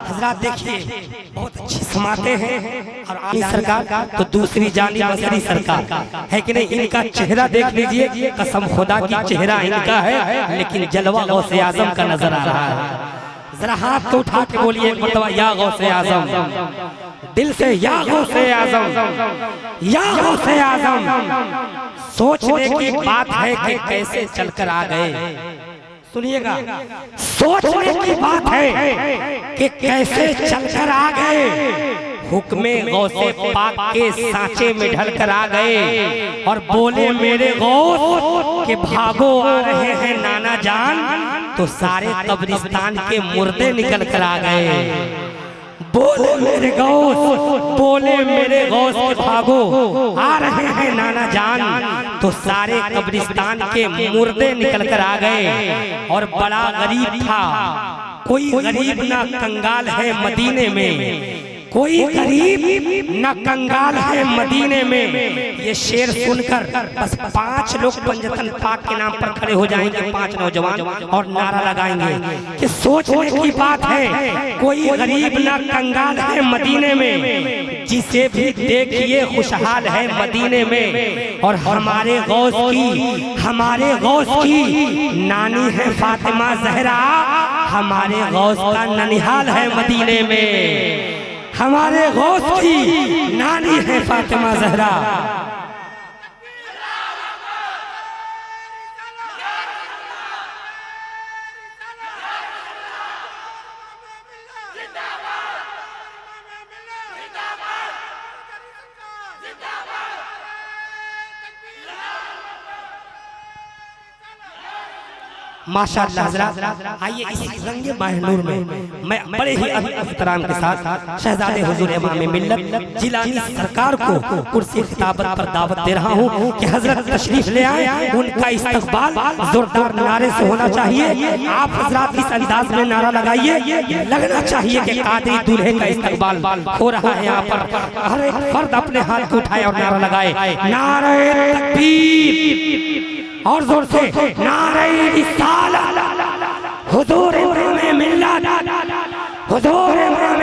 हजरात देखिए बहुत अच्छी समाते हैं और आली सरकार तो दूसरी जानी मसरी सरकार है कि नहीं। इनका चेहरा देख लीजिए, कसम खुदा की चेहरा इनका है, लेकिन जलवा गौसे आजम का नजर आ रहा है। जरा हाथ तो उठा के बोलिए एक मरतबा, या गौसे आजम, दिल से या गौसे आजम, या गौसे आजम। सोचने की बात है कि कैसे चलकर आ गए, सुनिएगा, सोचने की बात है कि कैसे चलकर आ गए। हुक्मे गौसे पाक के सांचे में ढलकर आ गए और बोले मेरे गौस के भागो आ रहे हैं नाना जान, तो सारे कब्रिस्तान के मुर्दे निकल कर आ गए। बोले मेरे गौस, बोले मेरे गौस के भागो आ रहे हैं नाना जान, तो सारे कब्रिस्तान के मुर्दे निकल कर आ गए। और बड़ा गरीब था, कोई गरीब ना कंगाल है मदीने में, कोई गरीब न कंगाल है मदीने में। ये शेर सुनकर बस 5 लोग पंजतन पाक के नाम पर खड़े हो जाएंगे, 5 नौजवान, और नारा लगाएंगे कि सोचने की बात है, कोई गरीब न कंगाल है मदीने में, जिसे भी देखिए खुशहाल है मदीने में। और हमारे गौस की, हमारे गौस की नानी है फातिमा जहरा, हमारे गौस का ननिहाल है मदीने में। हमारे गौस की नानी है फातिमा जहरा। माशाअल्लाह हज़रात, आइए इस रंगे महनूर में मैं बड़े ही एहतराम के साथ शहजादे हुजूर इमाम मिल्लत जिलानी सरकार को कुर्सी खिताबत पर दावत दे रहा हूँ कि हजरत तशरीफ ले आए। उनका इस्तकबाल जोरदार नारे से होना चाहिए। आप हजरात इस अंदाज में नारा लगाइए, लगना चाहिए कि कादरी दूल्हे का इस्तकबाल हो रहा है। यहाँ पर हर एक फर्द अपने हाथ को उठाए और नारा लगाए, नारे तकबीर, और जोर से नारे रिसालत, हुजूर इमाम मिल्लत, हुजूर इमाम